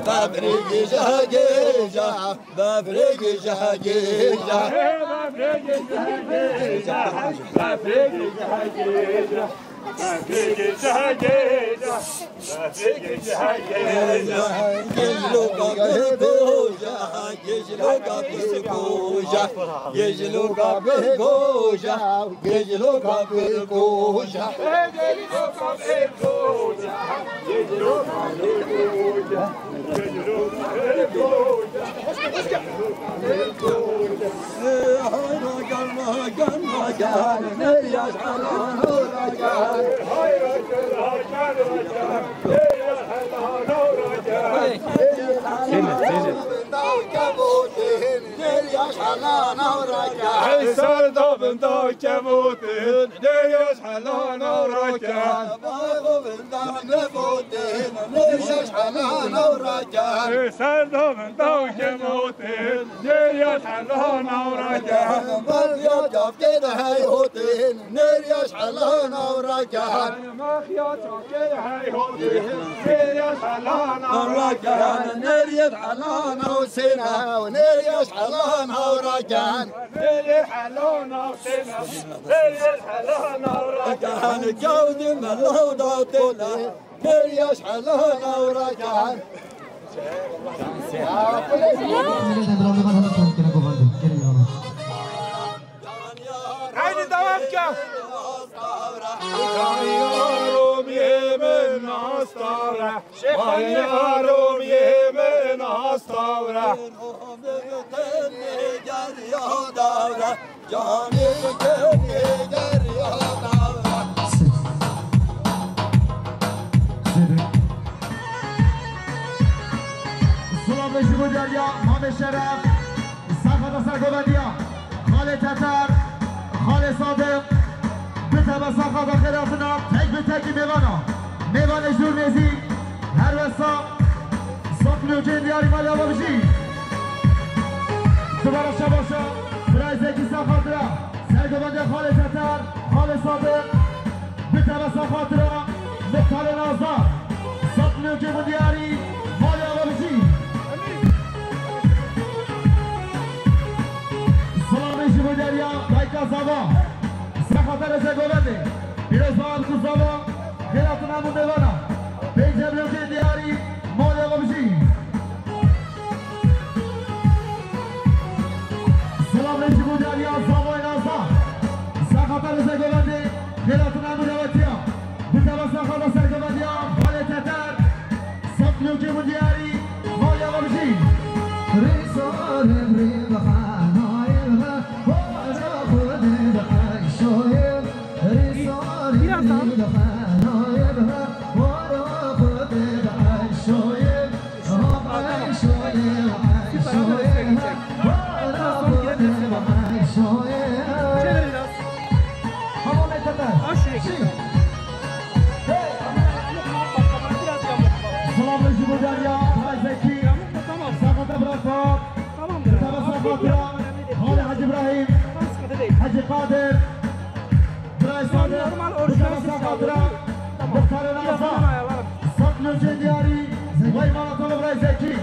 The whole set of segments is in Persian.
بفرق جهجه بفرق جهجه حسر دابن دا كبوتين ديش حلانا وراكان بابن دا نبوتين نريش حلانا وراكان حسر دابن دا كبوتين ديش حلانا وراكان بريا جافكين هيهوتين نريش حلانا وراكان مخيا جافكين هيهوتين نريش حلانا وراكان نريش حلانا وسينا ونريش حلانا وراكان نريش حلانا وسينا نريش حلانا وراكان جود ملو دوتنا نريش حلانا وراكان عيني دوامك يارم يمن استورة يارم يمن استورة سلام شما دریا مام شرف سرخط سرگوبندیا خال تتر خال صادق بتبا سرخط خلافنا تک به تک میوانا میوان جورنیزی هر وسا صفنی و جندیاری مالی آبا بشی دوباره شباشا برای زکی سرخط را سرگوبندیا خال تتر خال صادق بتبا سرخط را مختال نازدار صفنی و جندیاری مالی آبا بشی دریا بایکا زاوا سخاطر زگولده پیروز با امکو زاوا خیراتون همون دیوانا به جبریوتی دیاری مال آقا بشی سلام رجبو دریا زاوا نازا سخاطر زگولده خیراتون همون دیواتیا بتبا سخاطر زگولده بال تتر سفلیوتی بو دیاری مال آقا بشی ریسان امری بخانای حاجی قادر برای صادق بتبا سخاطرا مختار نازا صدلو جندیاری و ایمانتون برای زکی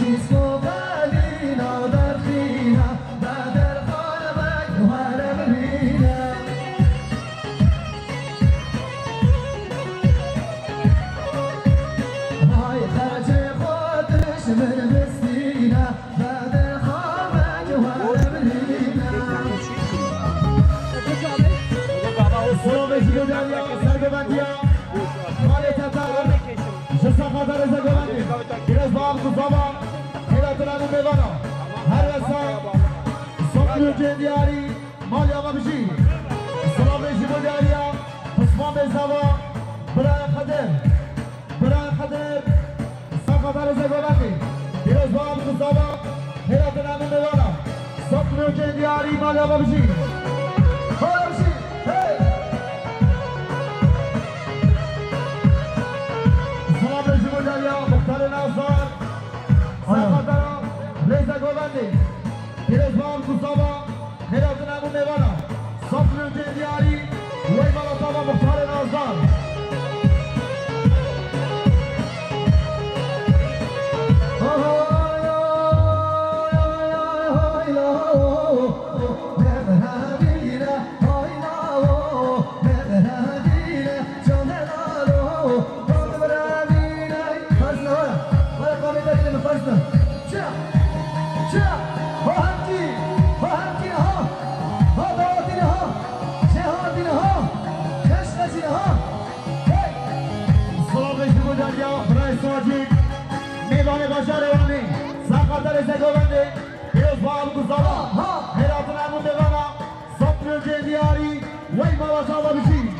Disco جودالیا سرگوندیا مال تتر جسا خاطر زگوندی گرز باب کسابا هیراتنا نمیوانا هر وسا سوکلو جندیاری مال آقا بشی سلام جودالیا عثمان بزاوا برای خدر ساخاطر زگوندی گرز باب کسابا هیراتنا نمیوانا سوکلو جندیاری مال آقا بشی مختار نازار ساخاطرا رضا گوبندی پیرزبان کوسابا هرات نمو میوانا صفر جندیاری وی مالاتابا مختار نازار زگوبنده پیرزبان کوسابا هرات نمو میوانا صفر جندیاری وی مالاتابا بشی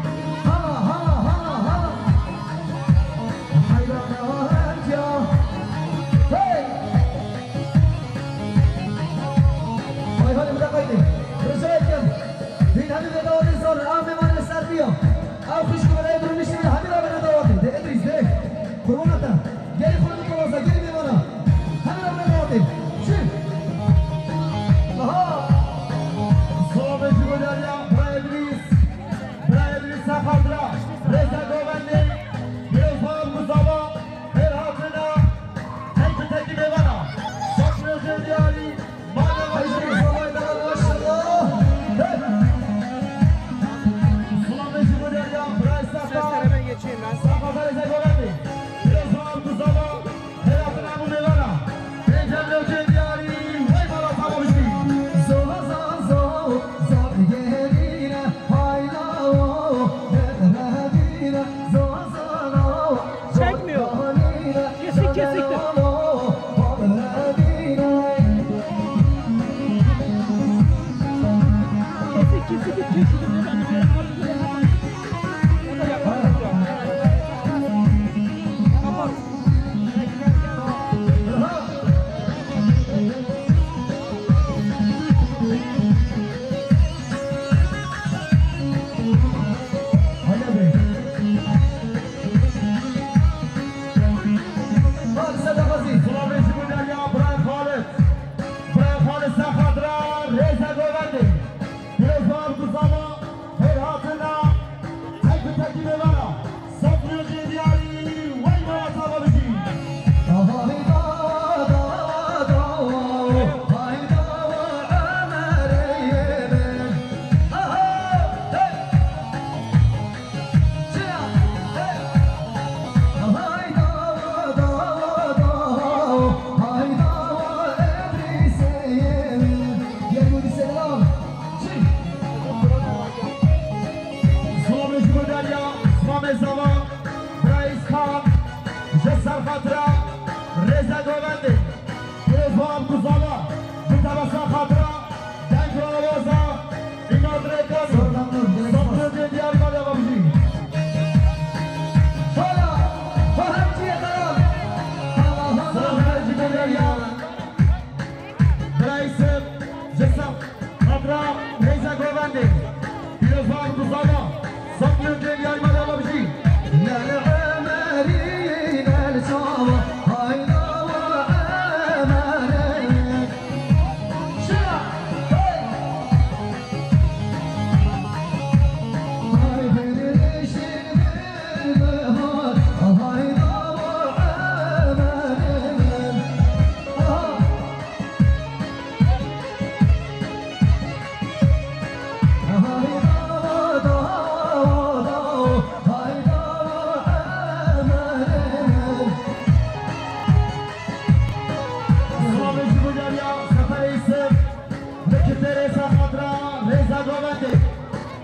Reza Govende,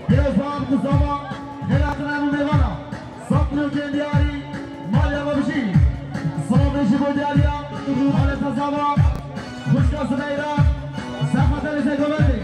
Reza Guzama, بودیاریا حالت زبان خوشگاه سمیران سخت لیزه گوندی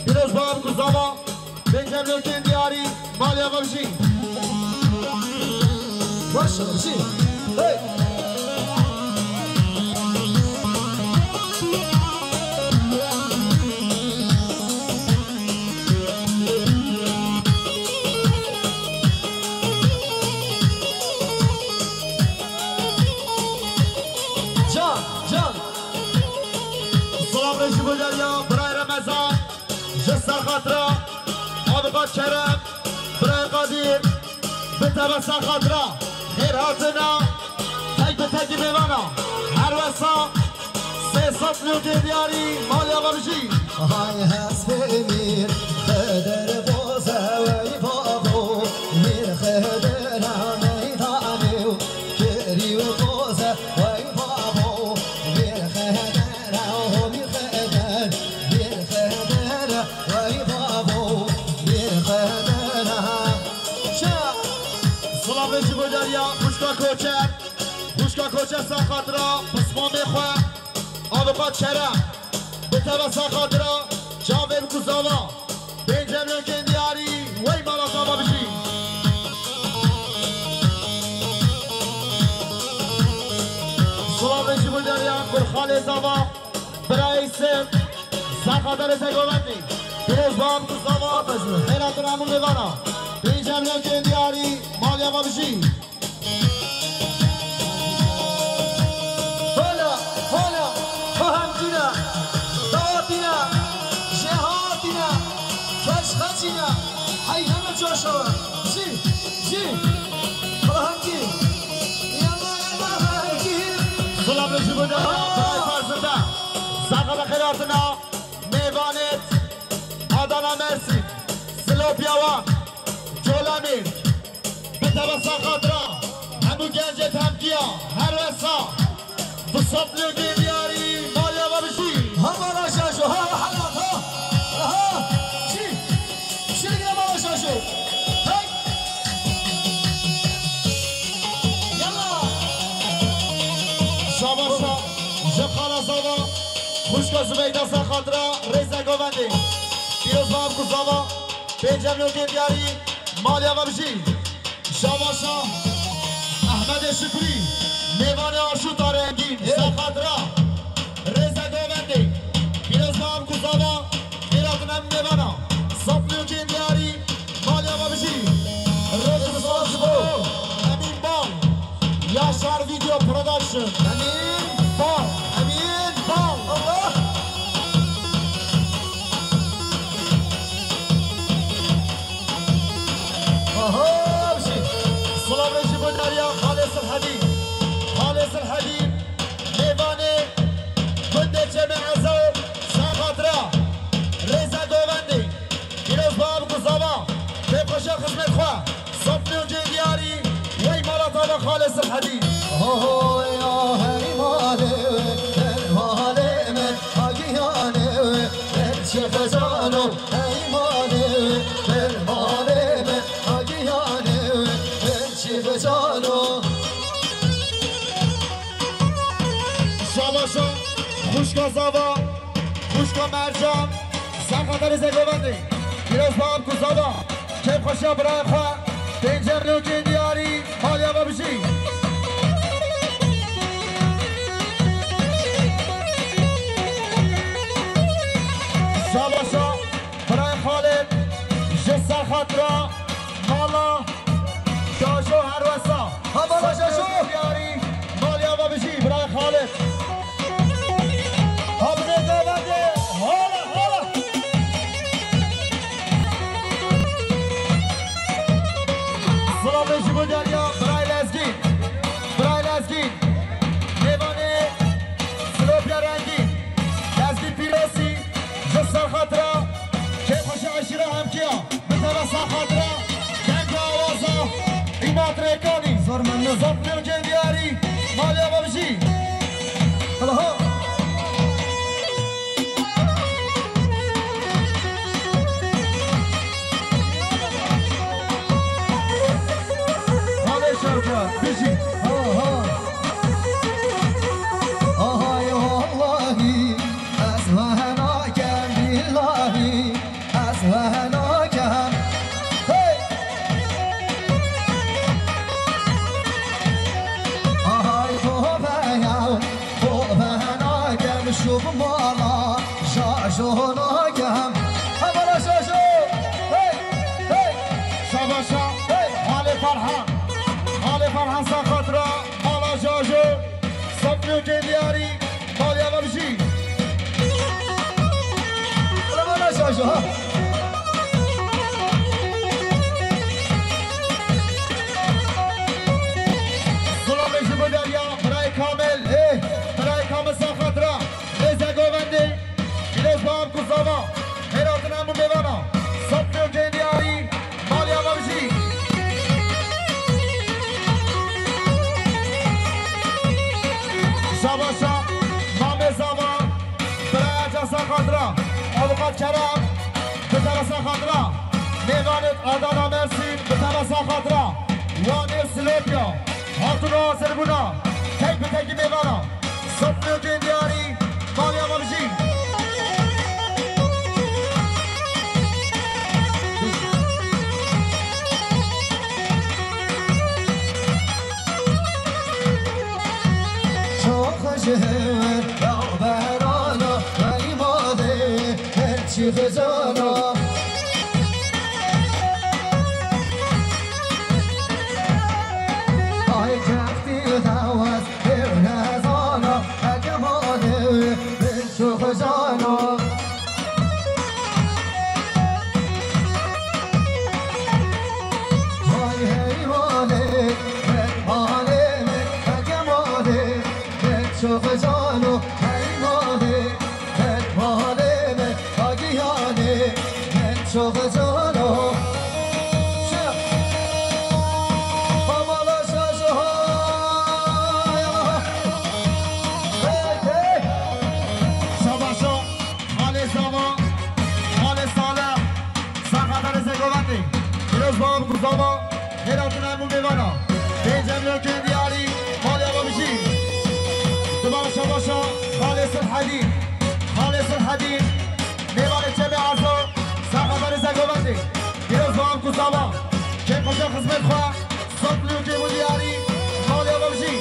پیروز با عبدو زبان بینجم نوچه دیاری مالیا بابشی های هست بمیر خدر بوزه وی بابو میر خدر همی دانیو کری و بوزه وی بابو میر خدر همی خدر میر خدر وی بابو میر خدر سلام جی بودریا بوشکا کوچه ساخاترا بسمان میخواه آبقات شرم بتبا ساخاترا جاوید کزاوا بینجمین گندیاری وی مالا ساما بشی سلام جی بودریا برخال زاوا برای سم ساخاتر زگوندی پیروز بام کزاوا خیراتون همون لیوانا بینجمین گندیاری مالی آقا بشی خشخشینا هی همه جاشوا جی فرهنگی یلا فرهنگی سلام رجی بوده برای فرزنده ساقه بخیراتنا میوانت آدانا مرسی سلو پیاوان جولامیر بتبا ساقاترا همو گنجت همکیا هر وسا تو صبلیو گیمیاری مالیا با بشی همارا شاشو ها حالات ها شیرگی همارا شاشو هی یلا شاباشا جبخانا زاوا خوشکا زبیده ساقاترا ریزه گوندی پیروز با هم کزاوا بینجمین گیمیاری مالیا با بشی شاباشا احمد شکری میوان آشو تارنگین ساقاترا ریزه گوندی پیروز با هم کزاوا ایراتون هم میوانا صفلیو گیمیاری مالیا با بشی ریزه ساز بو امین بال یاشار ویدیو پرودکشن امین بال امین الله آها بشی سلام رجی بندریا خالص الحديد میوانه کند جمع زو ساقاترا ریزه گوندی پیروز باب گزاوا به خوشا خدمت خواه صفلی و جندیاری وی مالا خالص الحديد اوه یا هی ماله من آگیانه چه خزانو هی ماله من آگیانه چه خزانو شاباشا خوشکا زاوا خوشکا مرجان ساقاتر ریزه گوندی پیروز باب گزاوا که خوشا برای خواه بینجمین و جندیاری مالیا با بشی شاباشا برای خالد جسر خاطرا مالا شاشو هر وسا مالا شاشو. بیاری مالیا با بشی برای خالد حافظه دوبنده حالا سلام بشی بودریا برای لزگین میوانه سلوپیا رنگی لزگین پیروسی جسر خاطرا که خوش عشیره هم کیا بتبا ساخاطرا گنگ آوازا ایمات ریکانی صفلی و جندیاری مالیا با بشی هلا ها خالد شوکت بشی آهای والله اسمهناکم بالله اسمهناکم هی آهای خوبهناکم شوف مالا شاشوناکم همالا شاشو هی شاباشا حال فرحان ساخاترا مالا جاجو صفلی و جندیاری مالیا با بشی همالا شاشو ها سلام بشی بودریا برای کامل ساخاترا ریزه گوندی پیروز با هم کزاوا کرم به طرف خاطرا میوانت آدانا مرسین به طرف خاطرا وانیر سلوپیا هاتونا سربونا تک به تکی میوانا صفر جندیاری مالی آمارجی شهر بربرانا ولی ماده هرچی خزانا آی کفتی خواست بر نزانا اگه ماده بشو خزانا آی حیوانه حاله اگه ماده شوق جانو حیمانه حیمانه آگیانه شوق جانو مامالا شاشو شباشو حال زمان حال سالم سخطر زگوندی پیروز با هم گزاما هراتون همون بیوانا به جمعیو که دیاری مالی آقا میشی دوباره شباشا خالص الحديد خالص الحديد نيوان الجميع عزو ساقطان زگوندی پیروز با هم گزاما که خوشا خزمت خواه صبلیو که مدیاری مالی آقا میشی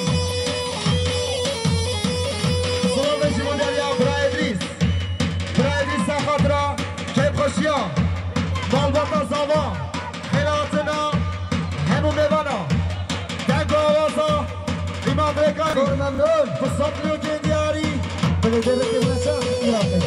سلام بشی مدیاریا برای ادریس ساقطرا که خوشیا بالباتا زاما خیلاتنا همو میوانا دنگ آوازا ایمان بکاری ممنون فصبلیو که دیاری بله درکی بچه ایرانه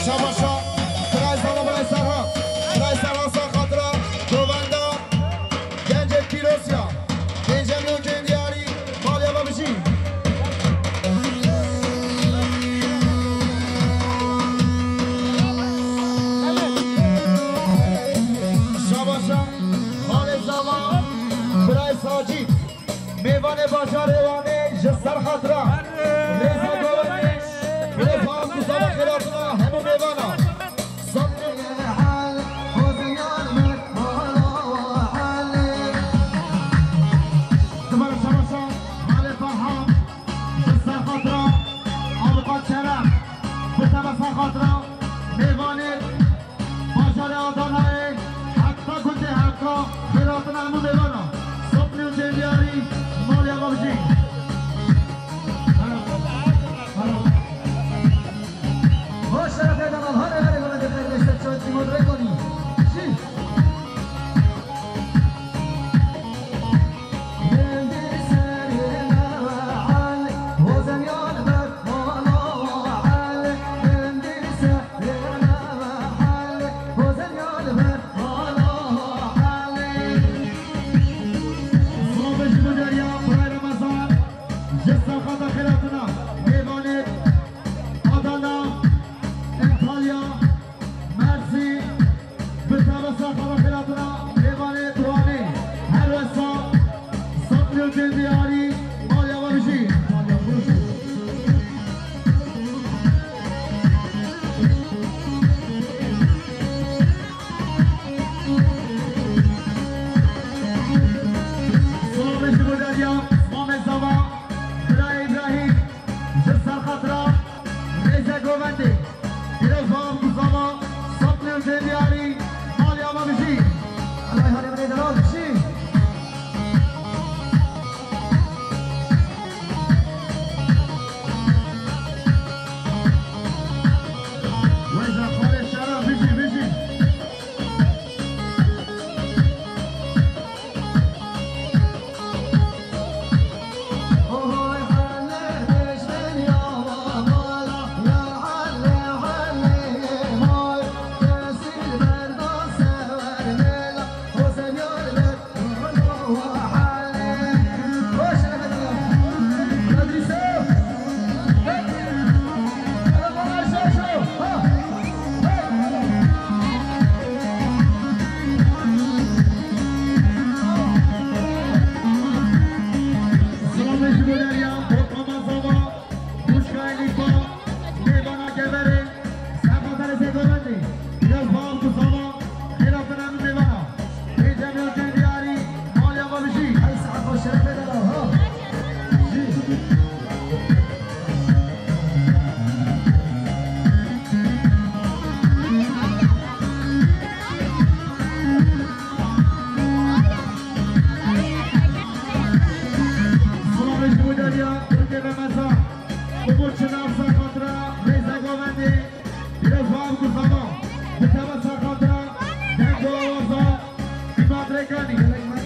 شباشا برای سلام برای سرها ساخاترا گووندا گنج پیروسیا گنجمیو که دیاری مالی آقا بشی شباشا خالد زمان برای ساجی میوان باشار ایوانه جسر خاطرا ریزا گوونی برای فاهم کساما خیلاتنا همو میوانا دوباره شباشا حال فاهم جسر خاطرا آبقات شرم به طرف خاطرا میوانه باشار آدانه حقا کنده حقا خیلاتنا همو میوانا صبحی و جنگیاری مالی آقا بشی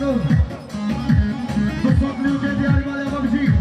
زندون بساقلی و جدیاری مالی آقا بشی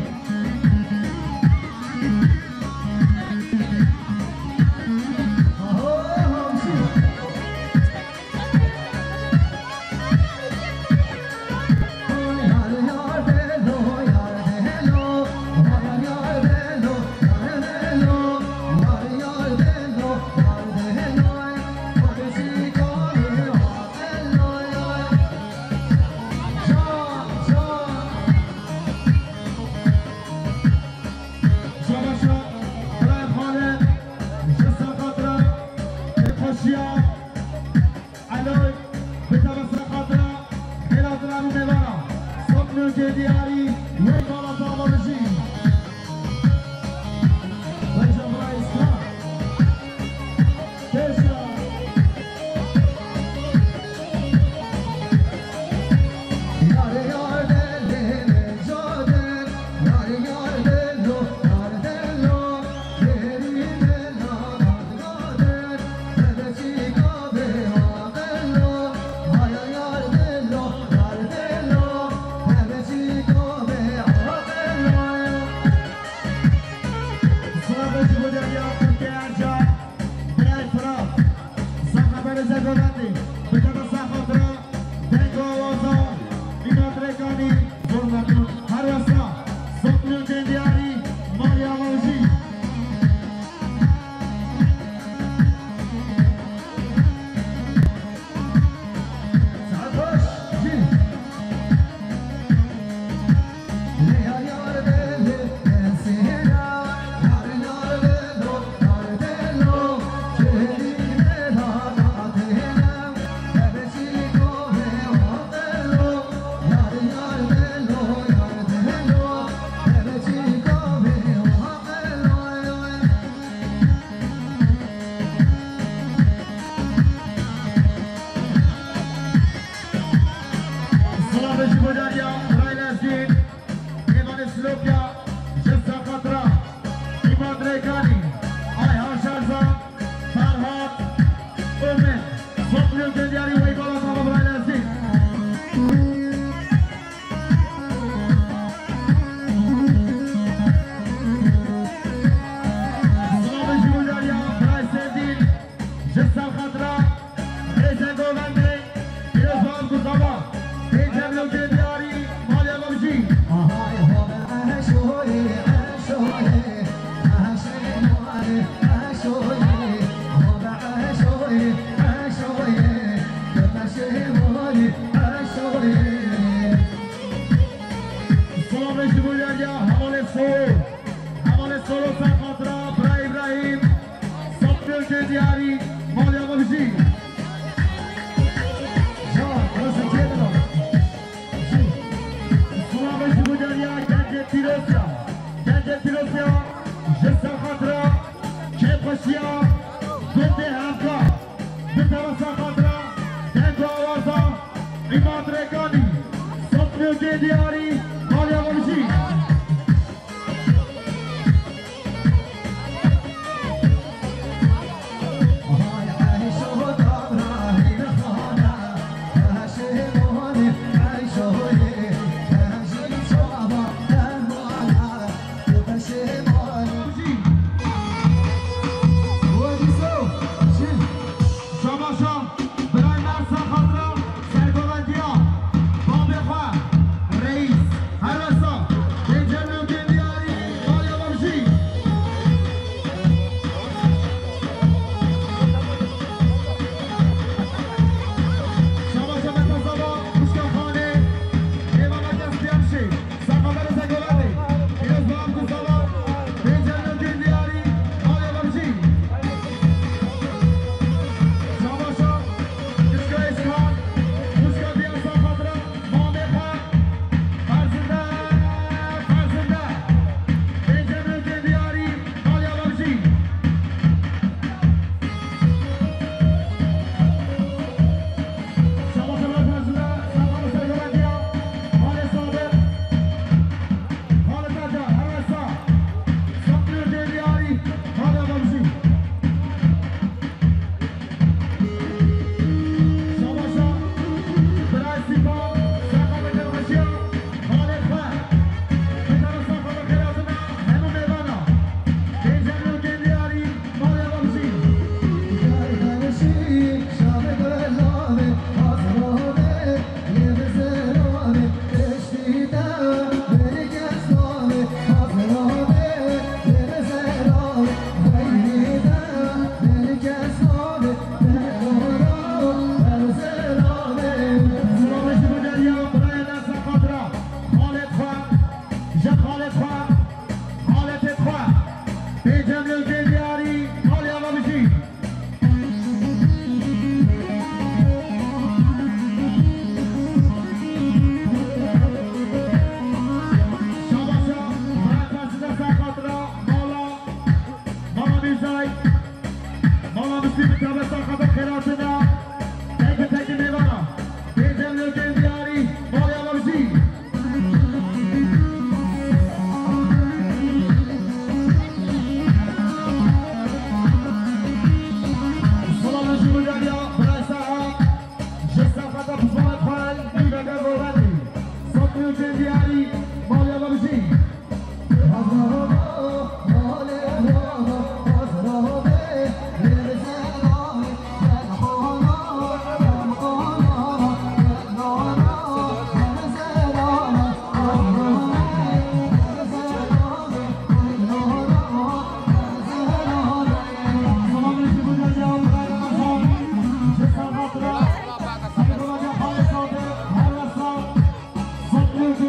رئیس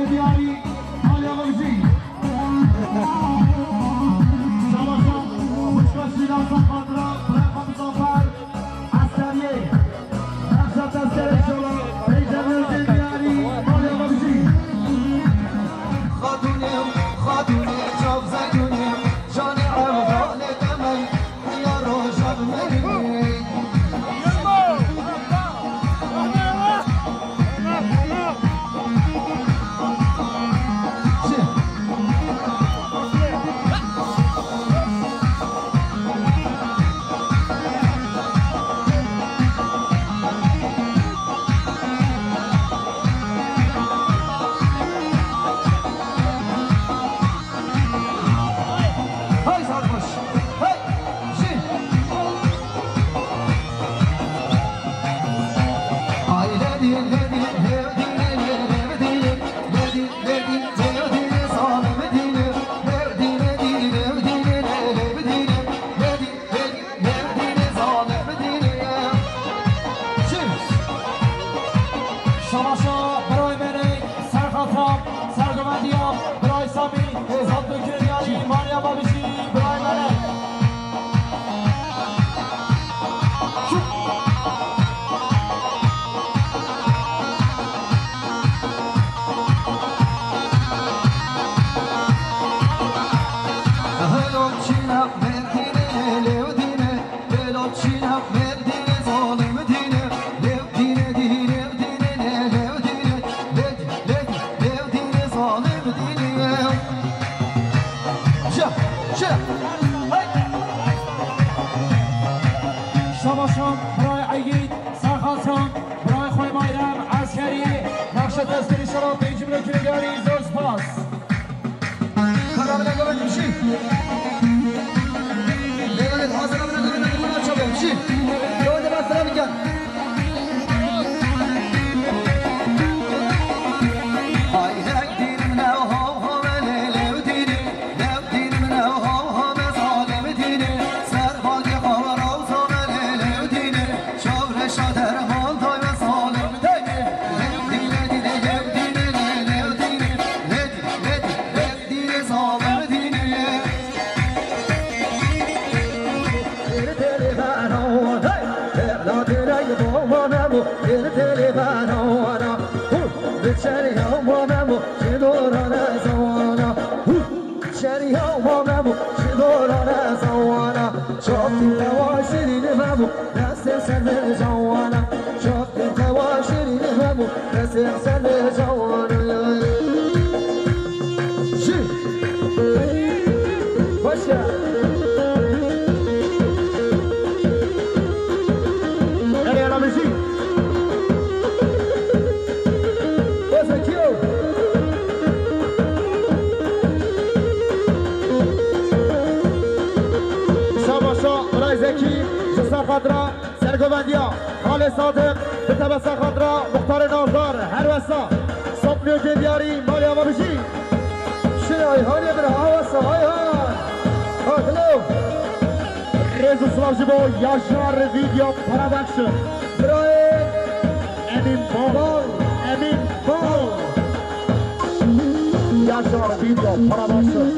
دیاری مالی آقا بجی شباشا خوشباشی دانسان خاطرا برای مسافر عسکریه نقشت از درشالا بیجمعی دیاری مالی آقا بجی خاتونم خاتونم جاب زدونم جان اول دمم یا روشن منی شباشان برای عید سرخاطان برای خوی مایرم عسکری نقش تذکری شما پیج بلوکی نگاری زوز پاس کارم نگاه میشی نگاه حاضرم نگاه چه میشی یاد بس میگن خاطرا سرگوبندیا خال صادق به تبسم خاطرا مختار نازدار هر وسا صبح دیاری مالی آقا بشی شنای هانی بر هوا های ها هلو رزو سلاجی با یاشار ویدیو پرودکشن برای امین بال یاشار ویدیو پرودکشن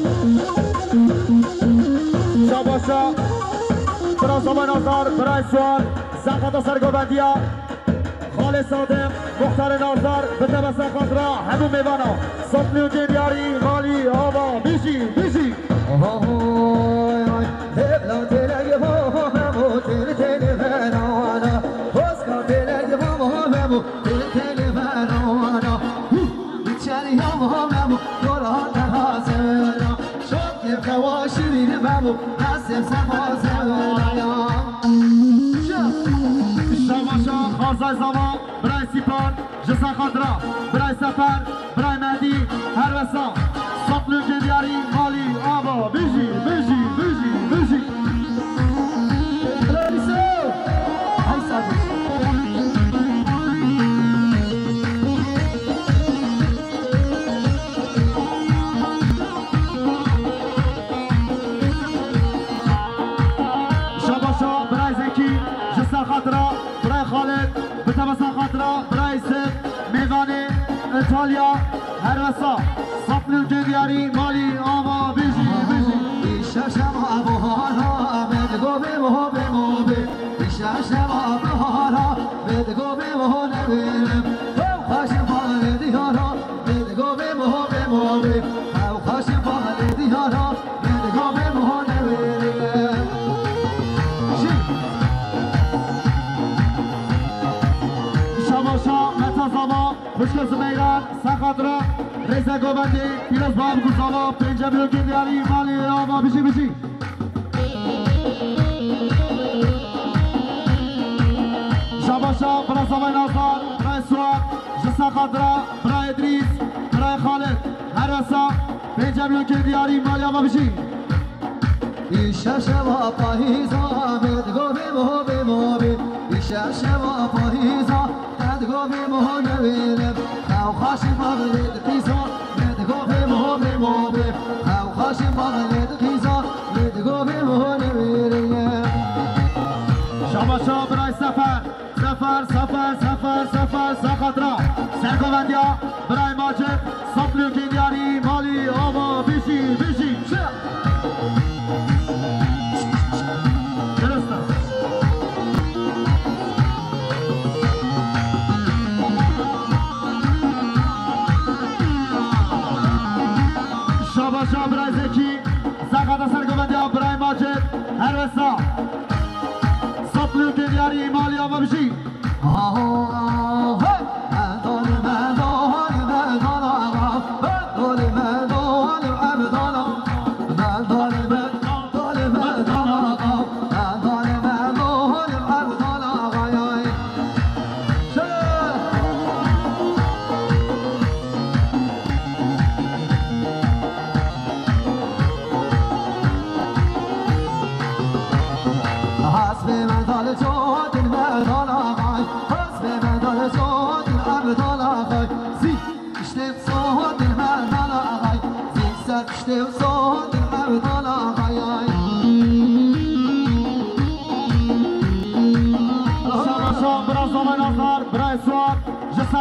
شباشا برای زمان آزار برای سوال زنقات سرگوبندیا خال صادق مختار نازدار به تبسم خاطرا همون میوانا صبح دیاری مالی آبا بیشی شماشا خارزای زمان برای سیپان جسا خاطرا برای سفر برای مهدی هر وسا صبح دیاری مالی آبا بیشی خاطرا برای خالد به تبسم خاطرا برای سب میوان ایتالیا هر وسا صفن دیاری مالی آما بیشی ششم آبوها بدگو به مو به مو به ششم آبوها بدگو به مو نبرم خاشم بالا دیارا بدگو به مو به مو به خاشم بالا دیارا بدگو به مو نبرم شما متازاما خوشگل زمیران سخادرا رزا گوبندی پیروز باب گوزاوا پنجه میلیون دیاری مالی آما بیشی شباشا برای زمان آزار برای سواد جسا خادرا برای ادریس برای خالد هر وسا پنجه میلیون دیاری مالی آما بیشی ایشا شما پاییزا بدگو بیمو بیمو بی ایشا شما پاییزا بدگو بیمو نویرم خو خاشم باغلید قیزا بدگو بیمو بیمو بی خو خاشم باغلید قیزا بدگو بیمو نویرم شما برای سفر سخادرا سرگوندیا برای ماجد صفلو کندیاری مالی آما بیشی شاباشا برای زکی زقادا سرگوندیا برای ماجد هر وسا صفلو کندیاری مالی آما بیشی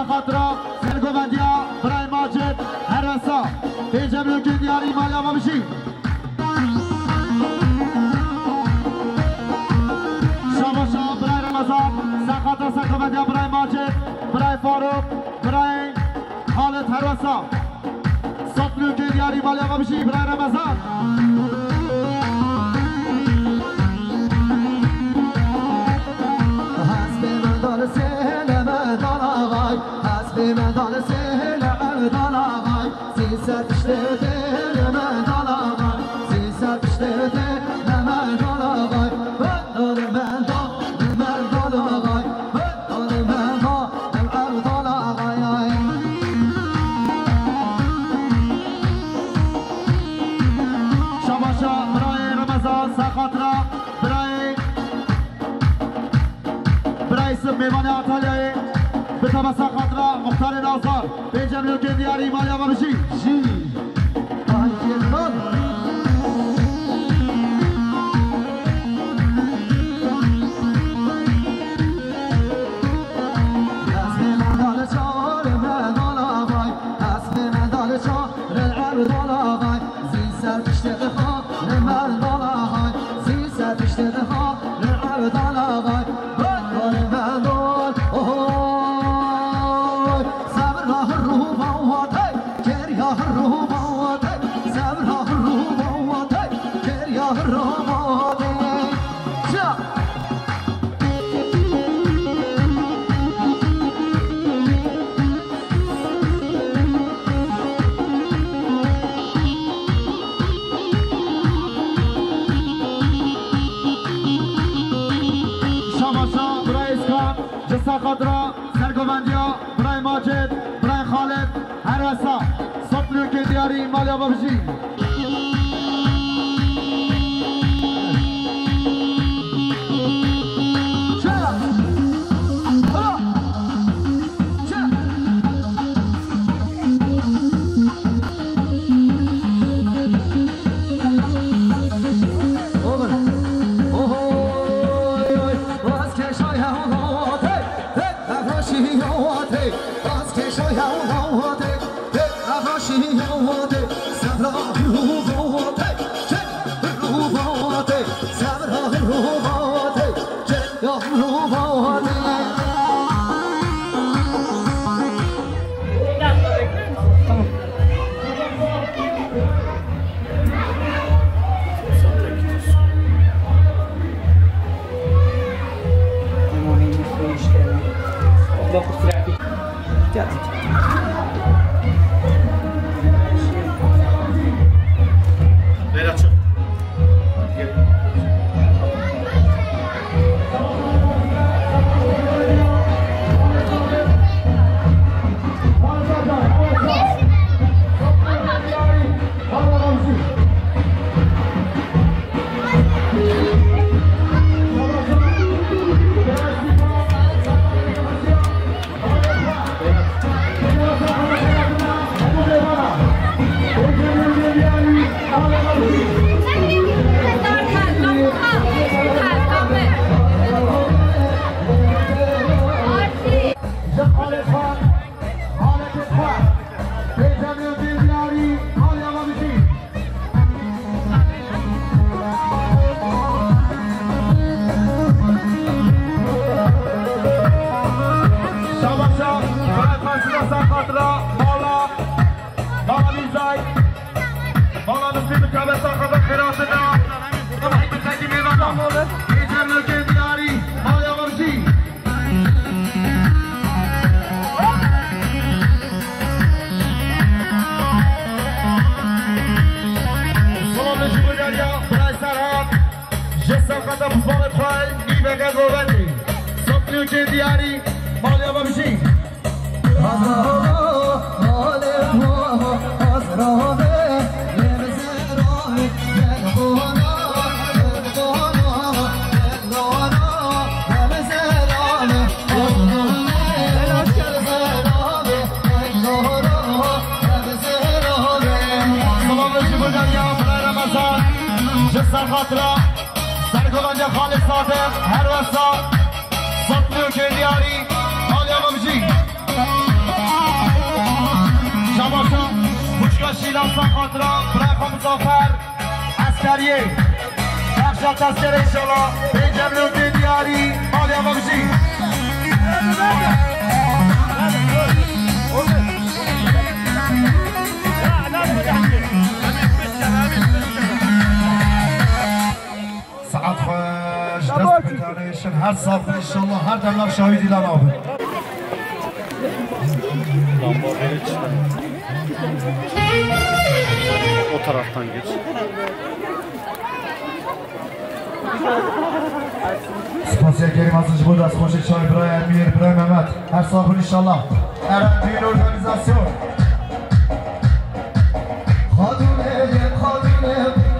خاطرا سرگوندیا برای ماجد هر وسا پنجه میلیون دیاری مالی آما بیشی شاباشا برای رمضان سرخاطرا سرگوندیا برای ماجد برای فاروق برای خالد هر وسا 100 میلیون دیاری مالی آما بیشی برای رمضان مدال سهل مدال آقای 300 اشتده مدال آقای 300 اشتده مدال آقای مدال آقای مدال آقای شباشا برای رمضان سخاطرا برای اسم میوان آتالیایی به تمسا خاطرا مختار ناصر پنجه میلیون دیاری مالی آما بیشی خاطرا سرگوندیا برای ماجد برای خالد هر وسا 100 میلیون دیاری مالی آما بیشی که دیاری مالی آبا بشی جسر خاطره سرگوانج خالص صادق هر وستا صدلو که دیاری حالی آقا بجی شباشا خوشگاه شیلانسان خاطره برای مزافر عسکریه بخشت تذکر انشالله به جملو که دیاری حالی آقا بجی ساعت خوش دست بتانیشن هر صاف انشالله هر دملق شاهدی لنابه O taraftan geç. Spasiye kelimesi bu da hoş çay buraya Emir buraya Mehmet her sabır inşallah Eren Düğün Organizasyon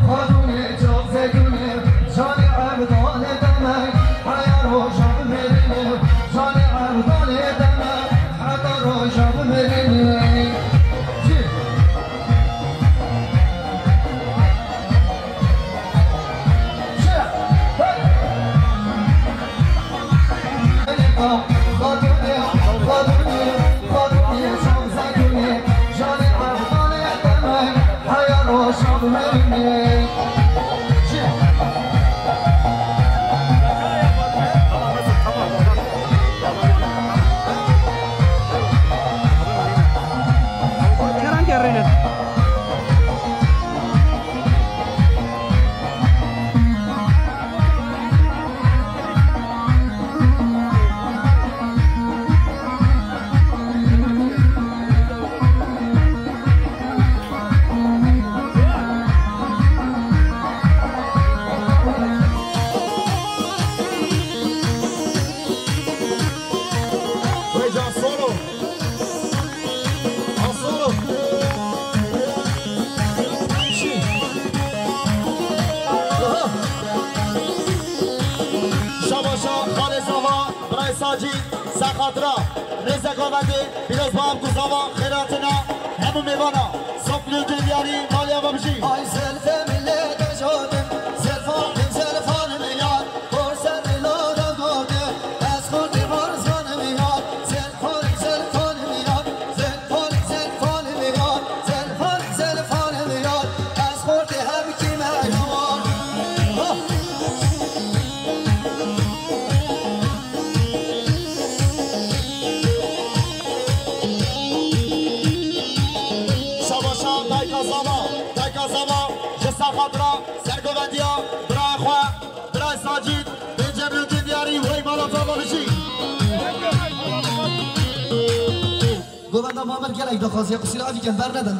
Khadune çok zegune Cani abdan edemek Hayar hocam merine Cani abdan edemek Hadar hocam merine سخاطرا رزق آمده بیروز با هم گذاوا خیراتنا همون میوانا صفلو که دیاری مالی آقا بشی آی سلف ملت جادم سلفان میاد برسن لادا گاده از خود برزان میاد سلفان میاد سلفان میاد از خود هم کی میاد خاطرا سرگوندیا برای خواه برای ساجید به جبل که دیاری وی مالا تو باشی گووندا مامر گلک دو خاصی قصیر آفی کن بر ندن